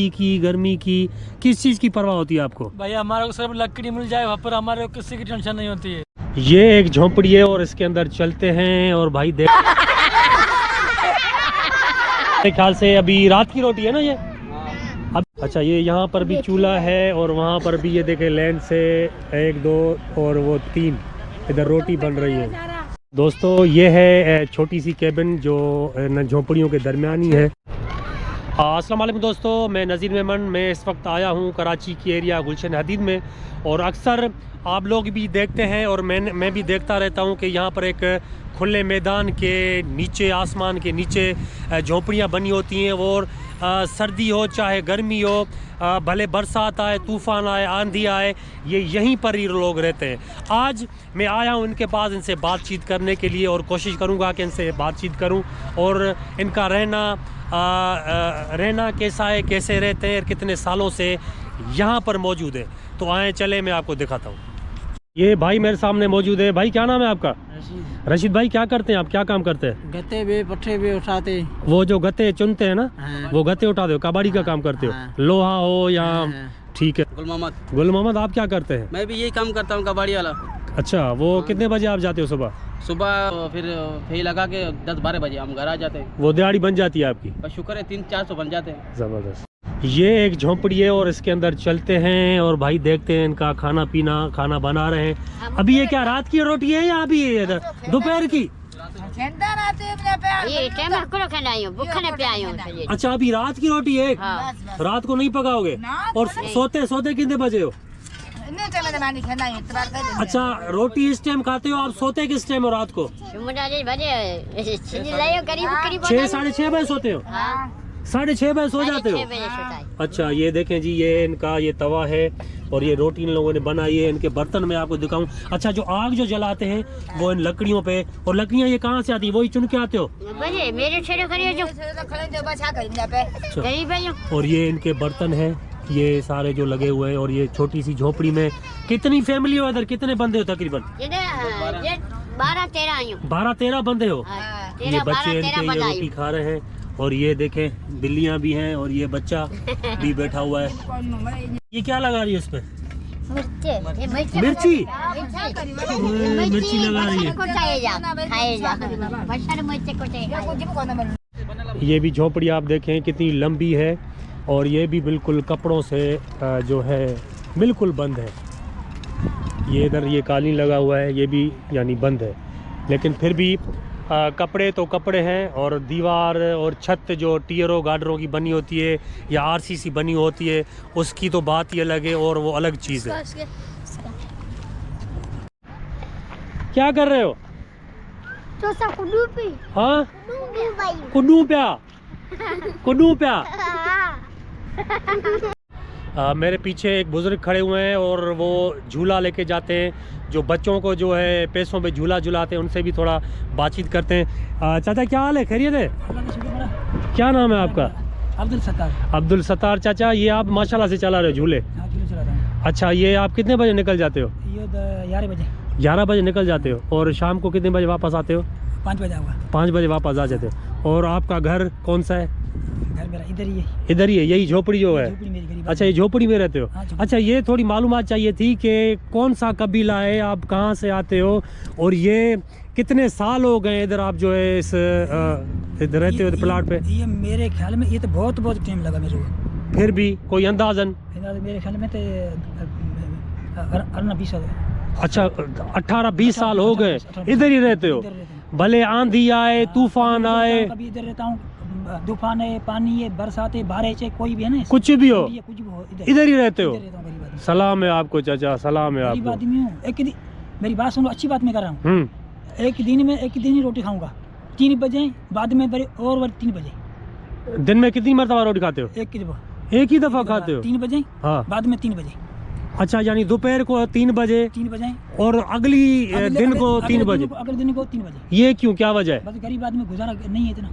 की गर्मी की किस चीज़ की परवाह होती है आपको? भाई हमारे को सिर्फ लकड़ी मिल जाए, वहाँ पर हमारे को किसी की टेंशन नहीं होती है। ये एक झोंपड़ी है और इसके अंदर चलते हैं और भाई देख मेरे ख्याल से अभी रात की रोटी है ना ये। अब अच्छा, ये यहाँ पर भी चूल्हा है और वहाँ पर भी ये देखे लैंड से 1 2 और वो 3 इधर रोटी बन रही है। दोस्तों ये है छोटी सी केबिन जो झोंपड़ियों के दरमियान ही है। अस्सलाम वालेकुम दोस्तों, मैं नज़ीर मेमन। मैं इस वक्त आया हूँ कराची की एरिया गुलशन हदीद में और अक्सर आप लोग भी देखते हैं और मैं भी देखता रहता हूँ कि यहाँ पर एक खुले मैदान के नीचे, आसमान के नीचे झोंपड़ियाँ बनी होती हैं और सर्दी हो चाहे गर्मी हो, भले बरसात आए, तूफ़ान आए, आंधी आए, ये यहीं पर ही लोग रहते हैं। आज मैं आया हूँ इनके पास इनसे बातचीत करने के लिए और कोशिश करूँगा कि इनसे बातचीत करूँ और इनका रहना कैसा है, कैसे रहते हैं, कितने सालों से यहाँ पर मौजूद है। तो आए चले मैं आपको दिखाता हूँ। ये भाई मेरे सामने मौजूद है। भाई क्या नाम है आपका? रशीद भाई, क्या करते हैं आप, क्या काम करते हैं? गत्ते भी पट्टे भी उठाते। वो जो गत्ते चुनते हैं ना, हाँ। वो गत्ते उठाते हो, कबाड़ी का काम करते हो? हाँ। लोहा हो या ठीक है। गुल मोहम्मद, आप क्या करते हैं? मैं भी यही काम करता हूँ, कबाड़ी वाला। अच्छा, वो कितने बजे आप जाते हो सुबह? सुबह फिर फेरी लगा के 10-12 बजे हम घर आ जाते हैं। वो दिहाड़ी बन जाती है आपकी? बस शुक्र है 300-400 बन जाते हैं। ज़बरदस्त। ये एक झोंपड़ी है और इसके अंदर चलते हैं और भाई देखते हैं इनका खाना पीना, खाना बना रहे हैं। अभी ये क्या रात की रोटी है या अभी दोपहर की? अच्छा, अभी रात की रोटी है। हाँ। रात को नहीं पकाओगे? और सोते कितने बजे हो? अच्छा, रोटी इस टाइम खाते हो, आप सोते किस टाइम हो रात को? 6-6:30 बजे सोते हो? 6:30 बजे सो जाते हो? अच्छा, ये देखें जी, ये इनका ये तवा है और ये रोटी इन लोगों ने बनाई है। इनके बर्तन मैं आपको दिखाऊं। अच्छा, जो आग जो जलाते हैं वो इन लकड़ियों पे, और लकड़ियां ये कहाँ से आती है? वही चुन के आते हो? और ये इनके बर्तन हैं, ये सारे जो लगे हुए हैं। और ये छोटी सी झोपड़ी में कितनी फैमिली हो इधर, कितने बंदे हो तकरीबन? 12-13 बंदे हो। ये बच्चे इनके ये रोटी खा रहे हैं और ये देखें बिल्लियां भी हैं और ये बच्चा भी बैठा हुआ है। ये क्या लगा रही है इसमें? मिर्ची लगा रही है। ये भी झोपड़ी आप देखें कितनी लंबी है और ये भी बिल्कुल कपड़ों से जो है बिल्कुल बंद है। ये इधर ये कालीन लगा हुआ है, ये भी यानी बंद है, लेकिन फिर भी कपड़े तो कपड़े हैं। और दीवार और छत जो टीयरों गार्डरों की बनी होती है या आरसीसी बनी होती है, उसकी तो बात ही अलग है और वो अलग चीज़ है। क्या कर रहे हो? हाँ, कुड्डू प्या। मेरे पीछे एक बुजुर्ग खड़े हुए हैं और वो झूला लेके जाते हैं, जो बच्चों को जो है पैसों पे झूला झुलाते हैं। उनसे भी थोड़ा बातचीत करते हैं। चाचा क्या हाल है, खैरियत है? क्या नाम है आपका? अब्दुल सत्तार। चाचा, ये आप माशाल्लाह से चला रहे हो झूले? अच्छा, ये आप कितने बजे निकल जाते हो? 11 बजे निकल जाते हो और शाम को कितने बजे वापस आते हो? 5 बजे वापस आ जाते हो। और आपका घर कौन सा है? घर मेरा इधर ही है, यही झोपड़ी जो है? अच्छा, ये झोपड़ी में रहते हो? अच्छा, ये थोड़ी मालूमात चाहिए थी कि कौन सा कबीला है, आप कहाँ से आते हो और ये कितने साल हो गए इधर आप जो है इस इधर रहते हो प्लाट पे? ये मेरे ख्याल में ये तो बहुत टाइम लगा मेरे को। फिर भी कोई अंदाजन? मेरे ख्याल में तो 18-20 साल। अच्छा, 18-20 साल हो गए इधर ही रहते हो? भले आंधी आए, तूफान आए? कभी इधर रहता हूँ, तूफान है, पानी है, बरसात है, बारिश है, कोई भी है ना, कुछ भी हो इधर ही रहते हो? इधर सलाम है आपको चाचा, सलाम है आपको। आदमी हूँ। एक दिन मेरी बात सुनो, अच्छी बात मैं कर रहा हूँ। एक दिन ही रोटी खाऊंगा, 3 बजे, बाद में और 3 बजे। दिन में कितनी मरतबा रोटी खाते हो? एक ही दफा खाते हो? 3 बजे, हाँ, बाद में 3 बजे। अच्छा, यानी दोपहर को 3 बजे और अगले दिन को 3 बजे? अगले दिन को 3 बजे। ये क्यों, क्या वजह है? बस गरीब आदमी गुजारा नहीं है इतना।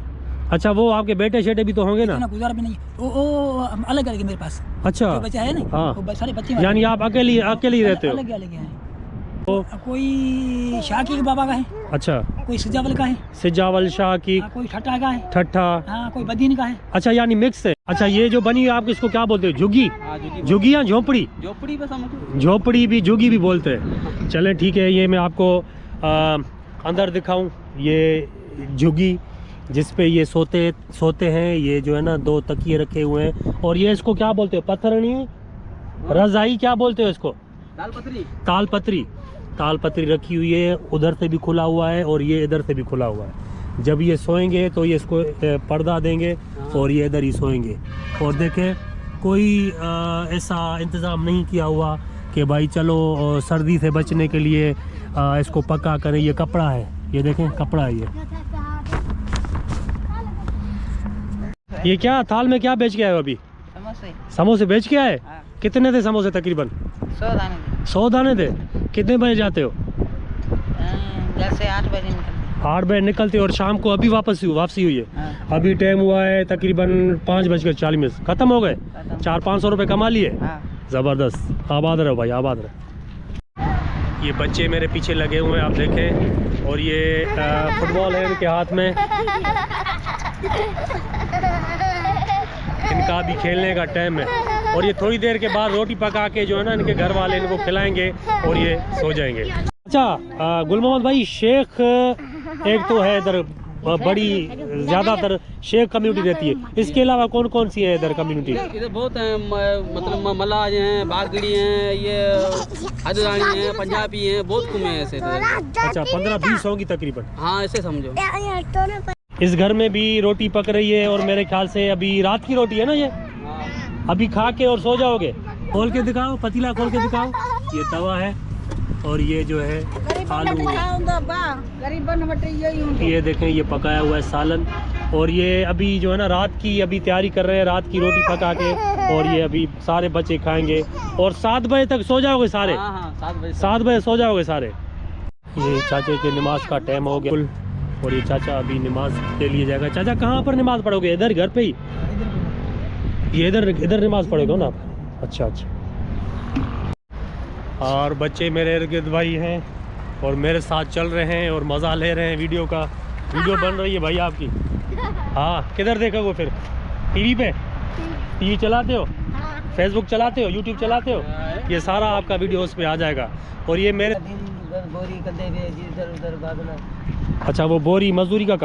अच्छा, वो आपके बेटे शेटे भी तो होंगे ना? गुजारा भी नहीं, वो अलग अलग है मेरे पास। अच्छा, बच्चा है ना? हाँ, सारे बच्चे, यानी आप अकेले ही रहते हो? अलग हैं। कोई शाकी के बाबा का है, अच्छा, कोई सिजावल का है, सिजावल शाह की, कोई ठट्ठा का है, ठट्ठा, हाँ, कोई बदीन का है। अच्छा, यानी मिक्स है। अच्छा ये जो बनी है आप इसको क्या बोलते हो, झुग्गी? हाँ, झुग्गी या झोपड़ी? झोपड़ी पे समझो। झोपड़ी भी झुग्गी भी बोलते हैं। चले ठीक है, ये मैं आपको अंदर दिखाऊं। ये झुग्गी जिस पे ये सोते हैं, ये जो है ना 2 तकिए रखे हुए हैं। और ये इसको क्या बोलते हो, पत्थरनी, रजाई क्या बोलते हो इसको? तालपत्री। तालपत्री रखी हुई है, उधर से भी खुला हुआ है और ये इधर से भी खुला हुआ है। जब ये सोएंगे तो ये इसको पर्दा देंगे और ये इधर ही सोएंगे। और देखें कोई ऐसा इंतज़ाम नहीं किया हुआ कि भाई चलो सर्दी से बचने के लिए इसको पक्का करें। ये कपड़ा है, ये देखें कपड़ा है ये क्या थाल में क्या बेच के आए हो अभी? समोसे बेच के आए? हाँ। कितने थे समोसे तकरीबन? 100 दाने थे। कितने बजे जाते हो? जैसे 8 बजे निकलते। 8 बजे निकलते और शाम को अभी वापसी हुई है। हाँ। अभी टाइम हुआ है तकरीबन 5:40। खत्म हो गए? 400-500 रुपये कमा लिए? हाँ। ज़बरदस्त। आबाद रहो भाई, आबाद रहो। ये बच्चे मेरे पीछे लगे हुए हैं, आप देखें। और ये फुटबॉल है इनके हाथ में। इनका भी खेलने का टाइम है। और ये थोड़ी देर के बाद रोटी पका के जो है ना इनके घर वाले इनको खिलाएंगे और ये सो जाएंगे। अच्छा गुल मोहम्मद भाई, शेख एक तो है इधर बड़ी, ज़्यादातर शेख कम्युनिटी रहती है। इसके अलावा कौन कौन सी है इधर कम्युनिटी? इधर बहुत हैं, मतलब मलाज हैं, बागड़ी हैं, ये हदरानी हैं, पंजाबी हैं, बहुत कुमें हैं ऐसे। अच्छा 15-20 होंगी तकरीबन। हाँ ऐसे समझो। इस घर में भी रोटी पक रही है और मेरे ख्याल से अभी रात की रोटी है ना ये? अभी खा के और सो जाओगे? खोल के दिखाओ, पतीला खोल के दिखाओ। ये तवा है और ये जो है आलू, ये देखें ये पकाया हुआ है सालन। और ये अभी जो है ना रात की अभी तैयारी कर रहे हैं, रात की रोटी पका के। और ये अभी सारे बच्चे खाएंगे और 7 बजे तक सो जाओगे सारे? 7 बजे सो जाओगे सारे। ये चाचे के नमाज का टाइम हो गया और ये चाचा अभी नमाज के लिए जाएगा। चाचा कहाँ पर नमाज पढ़ोगे? इधर घर पे ही? ये इधर नमाज पढ़ोगे ना? अच्छा। और बच्चे मेरे इर्द गिर्द भाई हैं और मेरे साथ चल रहे हैं और मज़ा ले रहे हैं। वीडियो बन रही है भाई आपकी। हाँ किधर देखोगे फिर? टीवी पे? टीवी चलाते हो? फेसबुक चलाते हो? यूट्यूब चलाते हो? ये सारा आपका वीडियो उस पर आ जाएगा। और ये मेरे अच्छा वो बोरी मजदूरी का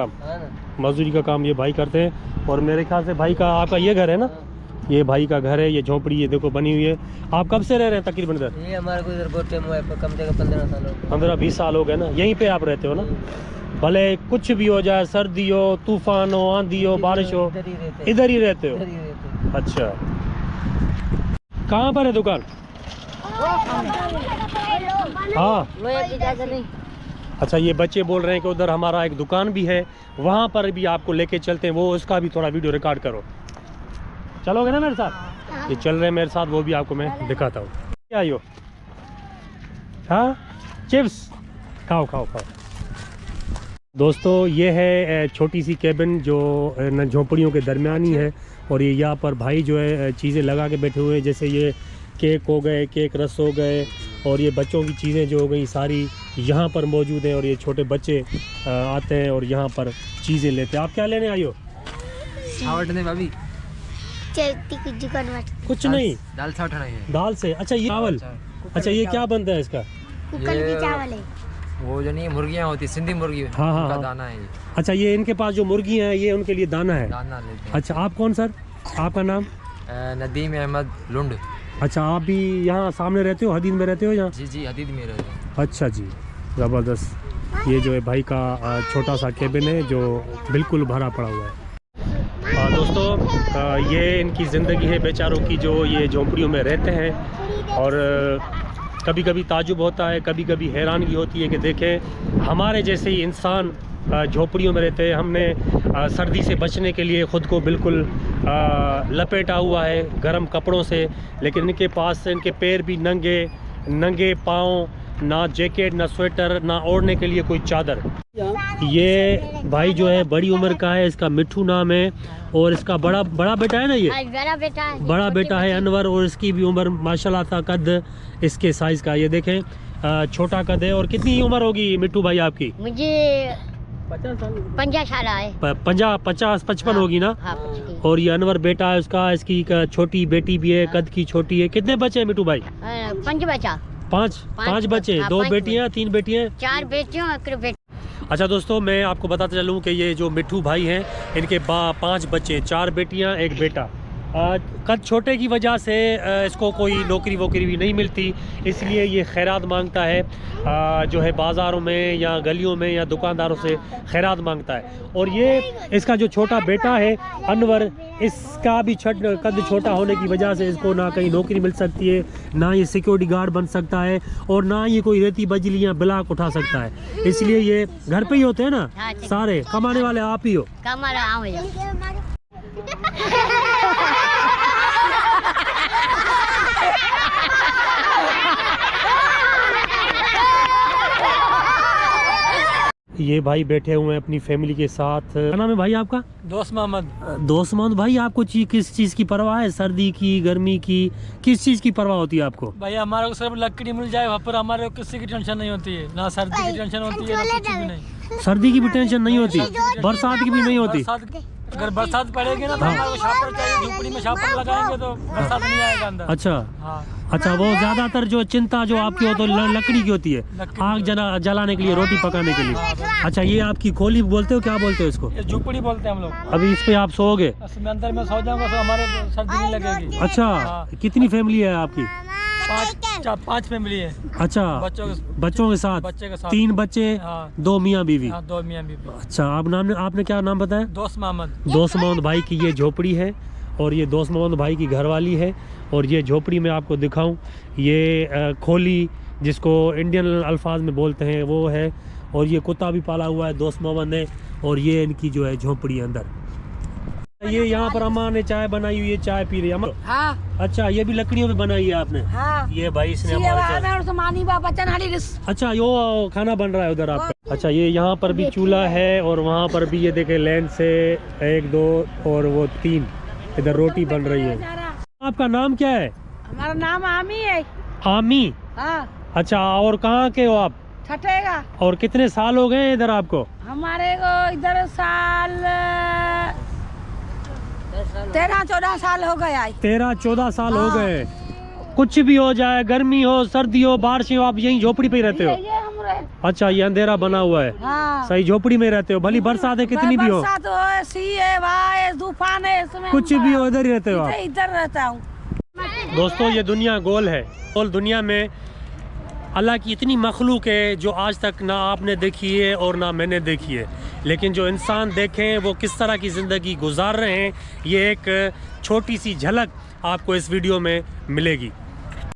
काम ये भाई करते हैं। और मेरे ख्याल से भाई का आपका ये घर है ना? ये भाई का घर है, ये झोपड़ी ये देखो बनी हुई है। आप कब से रह रहे हैं तकरीबन इधर? ये हमारे को इधर बहुत टाइम हुआ है, कम से कम 15 साल हो गए। 15-20 साल हो गए ना? यहीं पे आप रहते हो ना? भले कुछ भी हो जाए, सर्दी हो, तूफान हो, आंधी हो, बारिश हो, इधर ही रहते हो? अच्छा कहाँ पर है दुकान? हाँ अच्छा ये बच्चे बोल रहे हैं कि उधर हमारा एक दुकान भी है, वहाँ पर भी आपको लेके चलते हैं। वो उसका भी थोड़ा वीडियो रिकॉर्ड करो। चलोगे ना मेरे साथ? ये चल रहे हैं मेरे साथ, वो भी आपको मैं दिखाता हूँ। क्या आइयो? हाँ चिप्स खाओ। दोस्तों ये है छोटी सी केबिन जो झोपड़ियों के दरमियान ही है। और ये यहाँ पर भाई जो है चीज़ें लगा के बैठे हुए हैं, जैसे ये केक हो गए, केक रस हो गए और ये बच्चों की चीज़ें जो हो गई सारी यहाँ पर मौजूद हैं। और ये छोटे बच्चे आते हैं और यहाँ पर चीज़ें लेते हैं। आप क्या लेने आई हो? भाभी कुछ नहीं, दाल से। अच्छा ये चावल, अच्छा ये क्या बनता है इसका? कुकर की चावल है वो जो नहीं मुर्गियाँ होती, सिंधी मुर्गी, हाँ। दाना है ये। अच्छा ये इनके पास जो मुर्गी हैं ये उनके लिए दाना है? दाना लेते हैं। अच्छा आप कौन सर? आपका नाम? नदीम अहमद लुंड। अच्छा आप भी यहाँ सामने रहते हो, हदीद में रहते हो यहाँ? जी हदीद में रहते हैं। अच्छा जी ज़बरदस्त। ये जो है भाई का छोटा सा केबिन है जो बिल्कुल भरा पड़ा हुआ है। दोस्तों ये इनकी ज़िंदगी है बेचारों की, जो ये झोंपड़ियों में रहते हैं। और कभी कभी ताजुब होता है, कभी कभी हैरानगी होती है कि देखें हमारे जैसे ही इंसान झोपड़ियों में रहते हैं। हमने सर्दी से बचने के लिए ख़ुद को बिल्कुल लपेटा हुआ है गर्म कपड़ों से, लेकिन इनके पास इनके पैर भी नंगे पाँव, ना जैकेट, ना स्वेटर, ना ओढ़ने के लिए कोई चादर। ये भाई जो है बड़ी उम्र का है, इसका मिठू नाम है। और इसका बड़ा बेटा है ना, ये बड़ा बेटा है अनवर। और इसकी भी उम्र माशाल्लाह था, कद इसके साइज़ का ये देखें छोटा कद है। और कितनी उम्र होगी मिठू भाई आपकी? मुझे 50 साल 50 साल आए 55 होगी ना। हाँ 50 और ये अनवर बेटा है उसका, इसकी एक छोटी बेटी भी है, कद की छोटी है। कितने बच्चे हैं मिठू भाई? 5 बच्चा 5 बच्चे, हाँ, 2 5 बेटियां 3 बेटियां। 4 बेटियों एक बेटा। अच्छा दोस्तों, मैं आपको बताता चलूँ कि ये जो मिठू भाई हैं इनके 5 बच्चे, 4 बेटियां 1 बेटा। कद छोटे की वजह से इसको कोई नौकरी वोकरी भी नहीं मिलती, इसलिए ये खैरात मांगता है, जो है बाज़ारों में या गलियों में या दुकानदारों से खैरात मांगता है। और ये इसका जो छोटा बेटा है अनवर, इसका भी कद छोटा होने की वजह से इसको ना कहीं नौकरी मिल सकती है, ना ये सिक्योरिटी गार्ड बन सकता है, और ना ये कोई रेती बजली या ब्लॉक उठा सकता है। इसलिए ये घर पे ही होते हैं ना, सारे कमाने वाले आप ही हो। कमारा आओ ये भाई बैठे हुए हैं अपनी फैमिली के साथ। क्या नाम है भाई आपका? दोस्त मोहम्मद। दोस्त मोहम्मद भाई, आपको किस चीज़ की परवाह है? सर्दी की, गर्मी की, किस चीज़ की परवाह होती है आपको? भाई हमारे को सिर्फ लकड़ी मिल जाए, वहाँ पर हमारे को किसी की टेंशन नहीं होती है, ना सर्दी की टेंशन होती है ना कुछ भी नहीं। सर्दी की भी टेंशन नहीं होती, बरसात की भी नहीं होती। अगर बरसात पड़ेगी ना तो हमारे को छापर चाहिए, झोपड़ी में छापर लगाएंगे तो बरसात नहीं आएगा अंदर। अच्छा हाँ। अच्छा, वो ज्यादातर जो चिंता जो आपकी हो तो लकड़ी की होती है, आग जलाने के लिए, रोटी पकाने के लिए। अच्छा, ये आपकी खोली बोलते हो, क्या बोलते हो इसको? ये झोपड़ी बोलते हैं हम लोग। अभी इस पे आप सोओगे? मैं अंदर में सो जाऊंगा तो हमारे सर्दी नहीं लगेगी। अच्छा, कितनी फैमिली है आपकी? 5 फैमिली है। अच्छा, बच्चों के साथ? 3 बच्चे, 2 मियाँ बीवी। 2 मियाँ बीवी। अच्छा, आपने क्या नाम बताया? दोस्त मोहम्मद। दोस्त मोहम्मद भाई की ये झोपड़ी है, और ये दोस्त मोहम्मद भाई की घरवाली है। और ये झोपड़ी मैं आपको दिखाऊं, ये खोली जिसको इंडियन अल्फाज में बोलते हैं वो है, और ये कुत्ता भी पाला हुआ है दोस्त मोहम्मद ने, और ये इनकी जो है झोपड़ी अंदर। ये यहाँ पर अम्मा ने चाय बनाई हुई है, चाय पी रही है। हाँ। अच्छा, ये भी लकड़ियों में बनाई है आपने? हाँ। ये भाई इसने अच्छा, यो खाना बन रहा है उधर आपका। अच्छा, ये यहाँ पर भी चूल्हा है, और वहाँ पर भी ये देखे लैंड से 1 2 और वो 3 इधर रोटी बन रही है। आपका नाम क्या है? हमारा नाम आमी है। आमी? हाँ। अच्छा, और कहाँ के हो आप? छठेगा। और कितने साल हो गए इधर आपको? हमारे को इधर साल 13-14 साल हो गया है। 13-14 साल हो गए। कुछ भी हो जाए, गर्मी हो, सर्दी हो, बारिश हो, आप यहीं झोपड़ी पे ही रहते हो? ये हमरे। अच्छा, ये अंधेरा बना हुआ है। हाँ। सही, झोपड़ी में रहते हो, भली बरसात है कितनी भी हो? बरसात हो, सी है, वाह, तूफान है, इसमें कुछ भी हो, इधर ही रहते हो आप? इधर रहता हूँ। दोस्तों, ये दुनिया गोल है, और दुनिया में अल्लाह की इतनी मखलूक है जो आज तक ना आपने देखी है और ना मैंने देखी है। लेकिन जो इंसान देखें वो किस तरह की ज़िंदगी गुजार रहे हैं, ये एक छोटी सी झलक आपको इस वीडियो में मिलेगी।